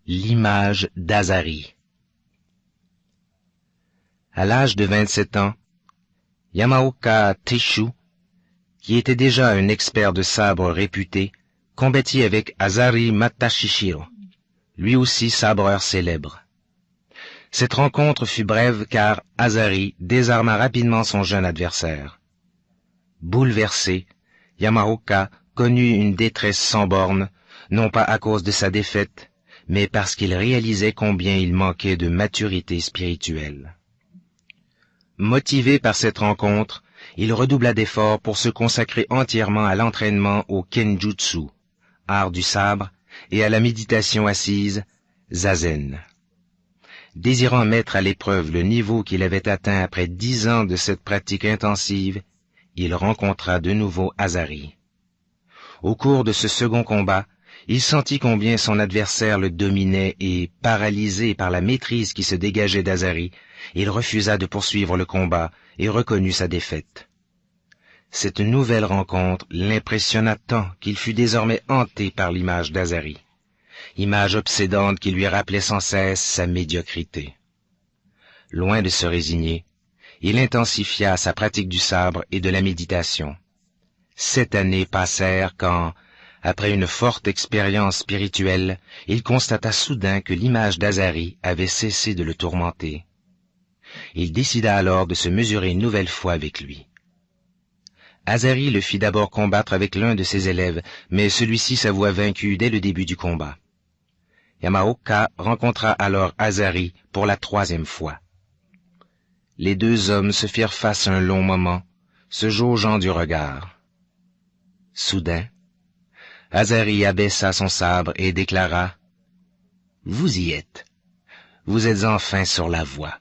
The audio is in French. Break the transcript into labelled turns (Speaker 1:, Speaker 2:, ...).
Speaker 1: L'image d'Azari. À l'âge de 27 ans, Yamaoka Teishu, qui était déjà un expert de sabre réputé, combattit avec Azari Matashishiro, lui aussi sabreur célèbre. Cette rencontre fut brève car Azari désarma rapidement son jeune adversaire. Bouleversé, Yamaoka connut une détresse sans bornes, non pas à cause de sa défaite, mais parce qu'il réalisait combien il manquait de maturité spirituelle. Motivé par cette rencontre, il redoubla d'efforts pour se consacrer entièrement à l'entraînement au kenjutsu, art du sabre, et à la méditation assise, zazen. Désirant mettre à l'épreuve le niveau qu'il avait atteint après 10 ans de cette pratique intensive, il rencontra de nouveau Azari. Au cours de ce second combat, il sentit combien son adversaire le dominait et, paralysé par la maîtrise qui se dégageait d'Azari, il refusa de poursuivre le combat et reconnut sa défaite. Cette nouvelle rencontre l'impressionna tant qu'il fut désormais hanté par l'image d'Azari, image obsédante qui lui rappelait sans cesse sa médiocrité. Loin de se résigner, il intensifia sa pratique du sabre et de la méditation. 7 années passèrent quand, après une forte expérience spirituelle, il constata soudain que l'image d'Azari avait cessé de le tourmenter. Il décida alors de se mesurer une nouvelle fois avec lui. Azari le fit d'abord combattre avec l'un de ses élèves, mais celui-ci s'avoua vaincu dès le début du combat. Yamaoka rencontra alors Azari pour la 3e fois. Les deux hommes se firent face un long moment, se jaugeant du regard. Soudain, Azari abaissa son sabre et déclara « Vous y êtes. Vous êtes enfin sur la voie.